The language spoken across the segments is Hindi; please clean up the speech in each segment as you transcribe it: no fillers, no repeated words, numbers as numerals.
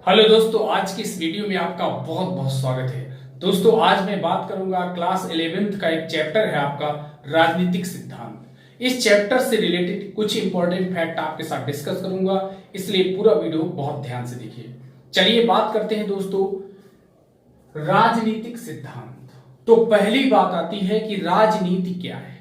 हेलो दोस्तों, आज की इस वीडियो में आपका बहुत बहुत स्वागत है। दोस्तों, आज मैं बात करूंगा क्लास 11th का एक चैप्टर है आपका राजनीतिक सिद्धांत। इस चैप्टर से रिलेटेड कुछ इंपॉर्टेंट फैक्ट आपके साथ डिस्कस करूंगा, इसलिए पूरा वीडियो बहुत ध्यान से देखिए। चलिए बात करते हैं दोस्तों राजनीतिक सिद्धांत। तो पहली बात आती है कि राजनीति क्या है।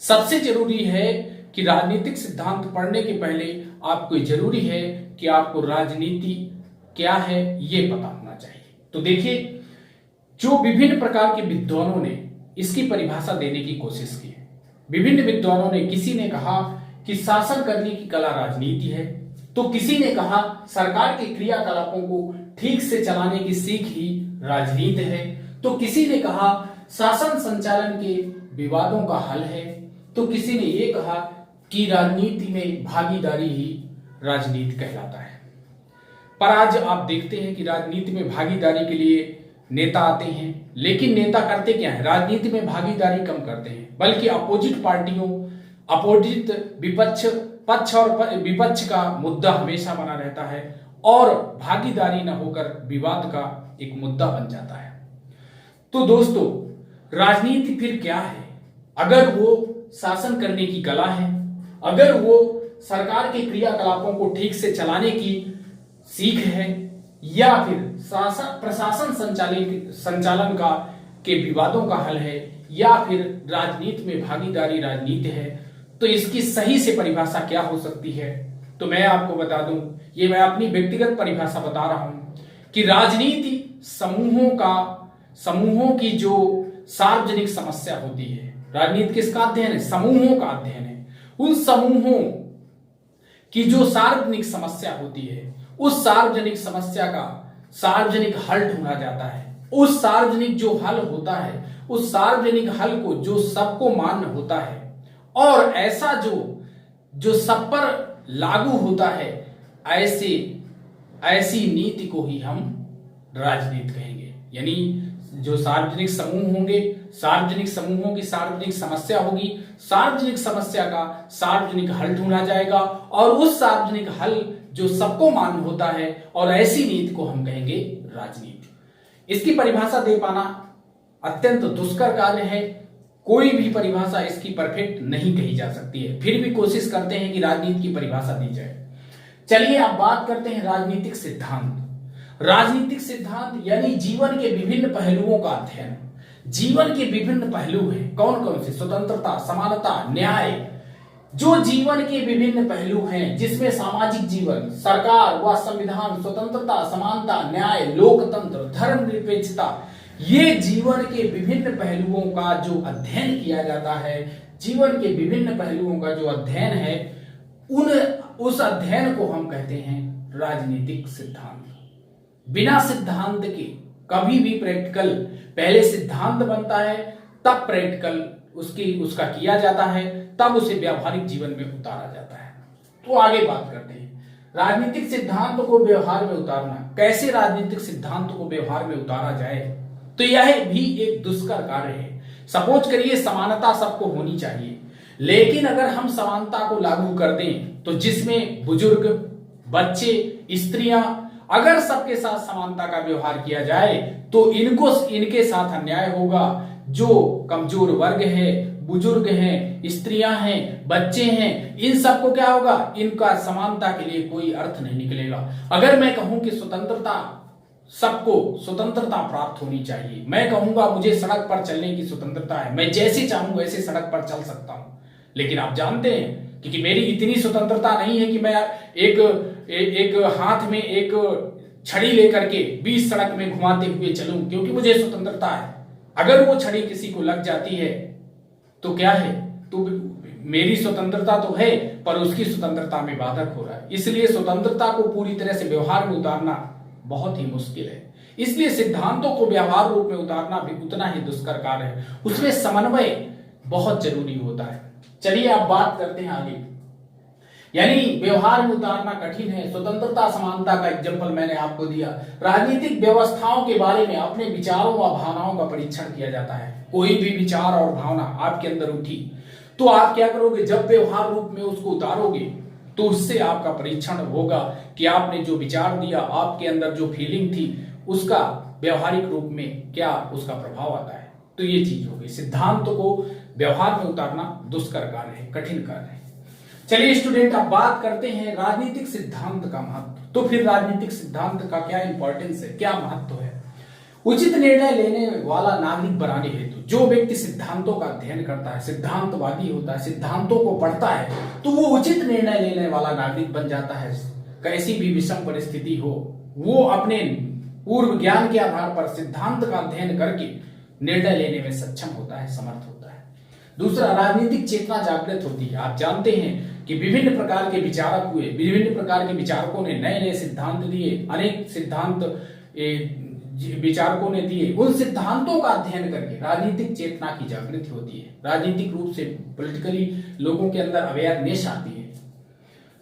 सबसे जरूरी है कि राजनीतिक सिद्धांत पढ़ने के पहले आपको जरूरी है कि आपको राजनीति क्या है यह पता होना चाहिए। तो देखिए, जो विभिन्न प्रकार के विद्वानों ने इसकी परिभाषा देने की कोशिश की है। विभिन्न विद्वानों ने, किसी ने कहा कि शासन करने की कला राजनीति है, तो किसी ने कहा सरकार के क्रियाकलापों को ठीक से चलाने की सीख ही राजनीति है, तो किसी ने कहा शासन संचालन के विवादों का हल है, तो किसी ने यह कहा कि राजनीति में भागीदारी ही राजनीति कहलाता है। पर आज आप देखते हैं कि राजनीति में भागीदारी के लिए नेता आते हैं, लेकिन नेता करते क्या है? राजनीति में भागीदारी कम करते हैं, बल्कि अपोजिट पार्टियों, अपोजिट विपक्ष, पक्ष और विपक्ष का मुद्दा हमेशा बना रहता है और भागीदारी न होकर विवाद का एक मुद्दा बन जाता है। तो दोस्तों, राजनीति फिर क्या है? अगर वो शासन करने की कला है, अगर वो सरकार के क्रियाकलापों को ठीक से चलाने की सीख है, या फिर प्रशासन संचालन का के विवादों का हल है, या फिर राजनीति में भागीदारी राजनीति है, तो इसकी सही से परिभाषा क्या हो सकती है? तो मैं आपको बता दूं, ये मैं अपनी व्यक्तिगत परिभाषा बता रहा हूं कि राजनीति समूहों की जो सार्वजनिक समस्या होती है। राजनीति किसका अध्ययन है? समूहों का अध्ययन है। उन समूहों की जो सार्वजनिक समस्या होती है, उस सार्वजनिक समस्या का सार्वजनिक हल ढूंढा जाता है। उस सार्वजनिक जो हल होता है, उस सार्वजनिक हल को जो सबको मान्य होता है और ऐसा जो सब पर लागू होता है, ऐसी नीति को ही हम राजनीति कहेंगे। यानी जो सार्वजनिक समूह होंगे, सार्वजनिक समूहों की सार्वजनिक समस्या होगी, सार्वजनिक समस्या का सार्वजनिक हल ढूंढा जाएगा और उस सार्वजनिक हल जो सबको मान्य होता है, और ऐसी नीति को हम कहेंगे राजनीति। इसकी परिभाषा दे पाना अत्यंत दुष्कर कार्य है। कोई भी परिभाषा इसकी परफेक्ट नहीं कही जा सकती है, फिर भी कोशिश करते हैं कि राजनीति की परिभाषा दी जाए। चलिए अब बात करते हैं राजनीतिक सिद्धांत। राजनीतिक सिद्धांत यानी जीवन के विभिन्न पहलुओं का अध्ययन। जीवन के विभिन्न पहलू हैं, कौन कौन से? स्वतंत्रता, समानता, न्याय। जो जीवन के विभिन्न पहलू हैं, जिसमें सामाजिक जीवन, सरकार व संविधान, स्वतंत्रता, समानता, न्याय, लोकतंत्र, धर्मनिरपेक्षता, ये जीवन के विभिन्न पहलुओं का जो अध्ययन किया जाता है, जीवन के विभिन्न पहलुओं का जो अध्ययन है, उस अध्ययन को हम कहते हैं राजनीतिक सिद्धांत। बिना सिद्धांत के कभी भी प्रैक्टिकल, पहले सिद्धांत बनता है तब प्रैक्टिकल उसका किया जाता है, तब उसे व्यावहारिक जीवन में उतारा जाता है। तो आगे बात करते हैं राजनीतिक सिद्धांत को व्यवहार में उतारना। कैसे राजनीतिक सिद्धांत को व्यवहार में उतारा जाए? तो यह भी एक दुष्कर कार्य है। सपोज करिए समानता सबको होनी चाहिए, लेकिन अगर हम समानता को लागू कर दें तो जिसमें बुजुर्ग, बच्चे, स्त्रियां, अगर सबके साथ समानता का व्यवहार किया जाए तो इनके साथ अन्याय होगा। जो कमजोर वर्ग है, बुजुर्ग हैं, स्त्रियां हैं, बच्चे हैं, इन सबको क्या होगा? इनका समानता के लिए कोई अर्थ नहीं निकलेगा। अगर मैं कहूं कि सबको स्वतंत्रता प्राप्त होनी चाहिए, मैं कहूंगा मुझे सड़क पर चलने की स्वतंत्रता है, मैं जैसे चाहूं वैसे सड़क पर चल सकता हूं, लेकिन आप जानते हैं कि मेरी इतनी स्वतंत्रता नहीं है कि मैं एक हाथ में एक छड़ी लेकर के 20 सड़क में घुमाते हुए चलूं, क्योंकि मुझे स्वतंत्रता है। अगर वो छड़ी किसी को लग जाती है तो क्या है? तो मेरी स्वतंत्रता तो है, पर उसकी स्वतंत्रता में बाधक हो रहा है। इसलिए स्वतंत्रता को पूरी तरह से व्यवहार में उतारना बहुत ही मुश्किल है। इसलिए सिद्धांतों को व्यवहार रूप में उतारना भी उतना ही दुष्कर कार्य है। उसमें समन्वय बहुत जरूरी होता है। चलिए अब बात करते हैं आगे। यानी व्यवहार में उतारना कठिन है। स्वतंत्रता, समानता का एग्जाम्पल मैंने आपको दिया। राजनीतिक व्यवस्थाओं के बारे में अपने विचारों व भावनाओं का परीक्षण किया जाता है। कोई भी विचार और भावना आपके अंदर उठी तो आप क्या करोगे? जब व्यवहार रूप में उसको उतारोगे तो उससे आपका परीक्षण होगा कि आपने जो विचार दिया, आपके अंदर जो फीलिंग थी, उसका व्यवहारिक रूप में क्या उसका प्रभाव आता है। तो ये चीज हो गई। सिद्धांत को व्यवहार में उतारना दुष्कर कार्य है, कठिन कार्य है। चलिए स्टूडेंट, अब बात करते हैं राजनीतिक सिद्धांत का महत्व। तो फिर राजनीतिक सिद्धांत का क्या इंपॉर्टेंस है, क्या महत्व है। उचित निर्णय लेने वाला नागरिक बनाने हेतु जो व्यक्ति सिद्धांतों का अध्ययन करता है, सिद्धांतवादी होता है, सिद्धांतों को पढ़ता है, तो वो उचित निर्णय लेने वाला नागरिक बन जाता है। कैसी भी विषम परिस्थिति हो, वो अपने पूर्व ज्ञान के आधार पर सिद्धांत का अध्ययन करके निर्णय लेने में सक्षम होता है, समर्थ होता है। दूसरा, राजनीतिक चेतना जागृत होती है। आप जानते हैं कि विभिन्न प्रकार के विचारक हुए, विभिन्न प्रकार के विचारकों ने नए नए सिद्धांत दिए, अनेक सिद्धांत विचारकों ने दिए। उन सिद्धांतों का अध्ययन करके राजनीतिक चेतना की जागृति होती है, राजनीतिक रूप से पॉलिटिकली लोगों के अंदर अवेयरनेस आती है।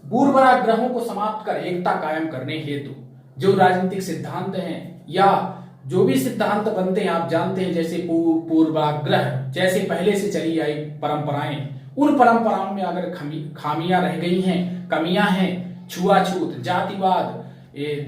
पूर्वाग्रहों को समाप्त कर एकता कायम करने हेतु जो राजनीतिक सिद्धांत हैं या जो भी सिद्धांत बनते हैं, आप जानते हैं, जैसे पूर्वाग्रह, जैसे पहले से चली आई परंपराएं, उन परंपराओं में अगर खामियां रह गई हैं, कमियां हैं, छुआछूत, जातिवाद,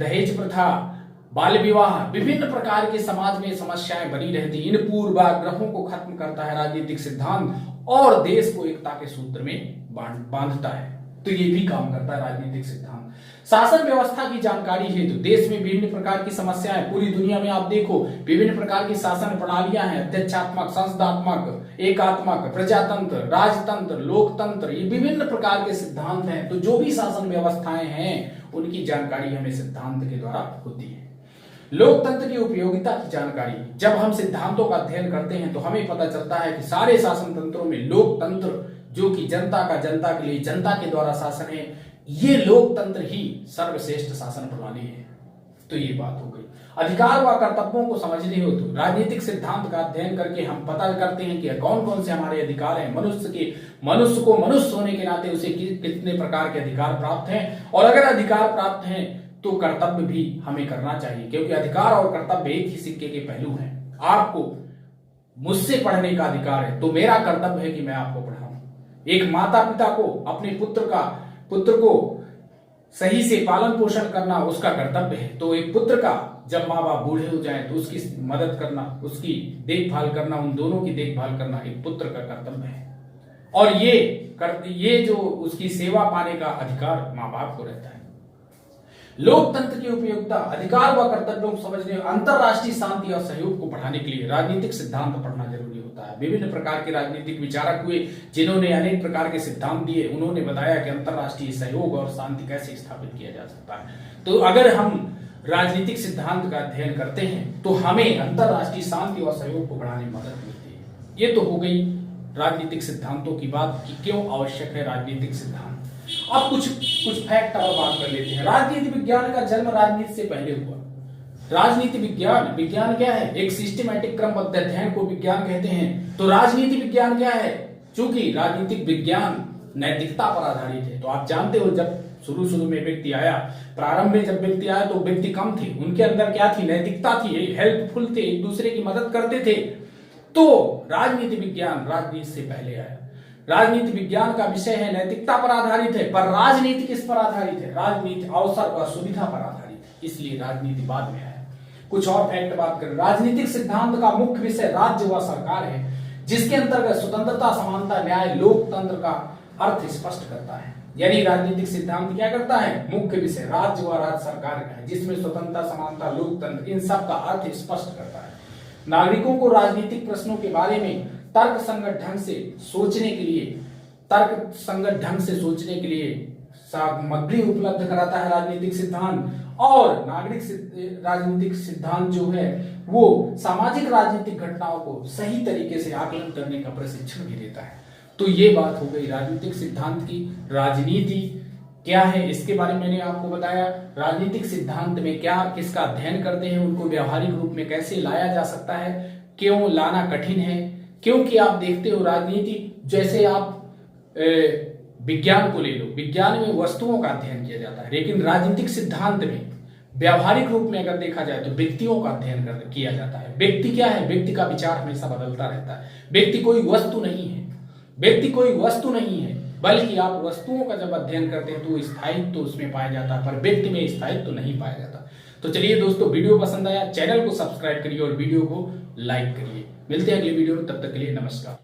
दहेज प्रथा, बाल विवाह, विभिन्न प्रकार के समाज में समस्याएं बनी रहती, इन पूर्वाग्रहों को खत्म करता है राजनीतिक सिद्धांत और देश को एकता के सूत्र में बांधता है। तो ये भी काम करता है राजनीतिक सिद्धांत। शासन व्यवस्था की जानकारी हेतु देश में विभिन्न प्रकार की समस्याएं, पूरी दुनिया में आप देखो विभिन्न प्रकार की शासन प्रणालियां हैं, अध्यक्षात्मक, संसदात्मक, एकात्मक, प्रजातंत्र, राजतंत्र, लोकतंत्र, ये विभिन्न प्रकार के सिद्धांत हैं। तो जो भी शासन व्यवस्थाएं हैं उनकी जानकारी हमें सिद्धांत के द्वारा होती है। लोकतंत्र की उपयोगिता की जानकारी, जब हम सिद्धांतों का अध्ययन करते हैं तो हमें पता चलता है कि सारे शासन तंत्रों में लोकतंत्र, जो कि जनता का जनता के लिए जनता के द्वारा शासन है, ये लोकतंत्र ही सर्वश्रेष्ठ शासन प्रणाली है। तो ये बात हो गई। अधिकार व कर्तव्यों को समझने हो तो राजनीतिक सिद्धांत का अध्ययन करके हम पता करते हैं कि कौन कौन से हमारे अधिकार हैं। मनुष्य को मनुष्य होने के नाते उसे कितने प्रकार के अधिकार प्राप्त हैं, और अगर अधिकार प्राप्त हैं तो कर्तव्य भी हमें करना चाहिए, क्योंकि अधिकार और कर्तव्य एक ही सिक्के के पहलू हैं। आपको मुझसे पढ़ने का अधिकार है तो मेरा कर्तव्य है कि मैं आपको पढ़ाऊं। एक माता पिता को अपने पुत्र को सही से पालन पोषण करना उसका कर्तव्य है। तो एक पुत्र का जब माँ बाप बूढ़े हो जाएं तो उसकी मदद करना, उसकी देखभाल करना, उन दोनों की देखभाल करना एक पुत्र का कर्तव्य है। और ये जो उसकी सेवा पाने का अधिकार माँ बाप को रहता है। लोकतंत्र की उपयोगिता, अधिकार व कर्तव्यों को समझने, अंतरराष्ट्रीय शांति और सहयोग को बढ़ाने के लिए राजनीतिक सिद्धांत पढ़ना जरूरी होता है। विभिन्न प्रकार के राजनीतिक विचारक हुए जिन्होंने अनेक प्रकार के सिद्धांत दिए, उन्होंने बताया कि अंतरराष्ट्रीय सहयोग और शांति कैसे स्थापित किया जा सकता है। तो अगर हम राजनीतिक सिद्धांत का अध्ययन करते हैं तो हमें अंतरराष्ट्रीय शांति और सहयोग को बढ़ाने में मदद मिलती है। ये तो हो गई राजनीतिक सिद्धांतों की बात कि क्यों आवश्यक है राजनीतिक सिद्धांत। अब कुछ फैक्ट और बात कर लेते हैं। राजनीति विज्ञान का जन्म राजनीति से पहले हुआ। राजनीति विज्ञान क्या है? एक सिस्टमैटिक क्रमबद्ध अध्ययन को विज्ञान कहते हैं। तो राजनीति विज्ञान क्या है? चूंकि राजनीतिक विज्ञान नैतिकता पर आधारित है। तो आप जानते हो जब शुरू में व्यक्ति आया, प्रारंभ में जब व्यक्ति आया तो व्यक्ति कम थे, उनके अंदर क्या थी? नैतिकता थी, हेल्पफुल थे, एक दूसरे की मदद करते थे। तो राजनीति विज्ञान राजनीति से पहले आया। राजनीति विज्ञान का विषय है नैतिकता पर आधारित है, पर राजनीति किस पर आधारित है? राजनीति अवसर व सुविधा पर आधारित है, इसलिए राजनीति बाद में आया। कुछ और फैक्ट बात करें। राजनीतिक सिद्धांत का मुख्य विषय राज्य व सरकार है, जिसके अंतर्गत स्वतंत्रता, समानता, न्याय, लोकतंत्र का अर्थ स्पष्ट करता है। यानी राजनीतिक सिद्धांत क्या करता है? मुख्य विषय राज्य व राज्य सरकार का है, जिसमें स्वतंत्रता, समानता, लोकतंत्र, इन सब का अर्थ स्पष्ट करता है। नागरिकों को राजनीतिक प्रश्नों के बारे में तर्क संगत ढंग से सोचने के लिए सामग्री उपलब्ध कराता है राजनीतिक सिद्धांत। और राजनीतिक सिद्धांत जो है वो सामाजिक राजनीतिक घटनाओं को सही तरीके से आकलन करने का प्रशिक्षण भी देता है। तो ये बात हो गई राजनीतिक सिद्धांत की। राजनीति क्या है इसके बारे में मैंने आपको बताया। राजनीतिक सिद्धांत में क्या किसका अध्ययन करते हैं, उनको व्यवहारिक रूप में कैसे लाया जा सकता है, क्यों लाना कठिन है, क्योंकि आप देखते हो राजनीति, जैसे आप विज्ञान को ले लो, विज्ञान में वस्तुओं का अध्ययन किया जाता है, लेकिन राजनीतिक सिद्धांत में व्यवहारिक रूप में अगर देखा जाए तो व्यक्तियों का अध्ययन किया जाता है। व्यक्ति क्या है? व्यक्ति का विचार हमेशा बदलता रहता है। व्यक्ति कोई वस्तु नहीं है, बल्कि आप वस्तुओं का जब अध्ययन करते हैं तो स्थायित्व तो उसमें पाया जाता है, पर व्यक्ति में स्थायित्व तो नहीं पाया जाता। तो चलिए दोस्तों, वीडियो पसंद आया चैनल को सब्सक्राइब करिए और वीडियो को लाइक करिए। मिलते हैं अगले वीडियो में, तब तक के लिए नमस्कार।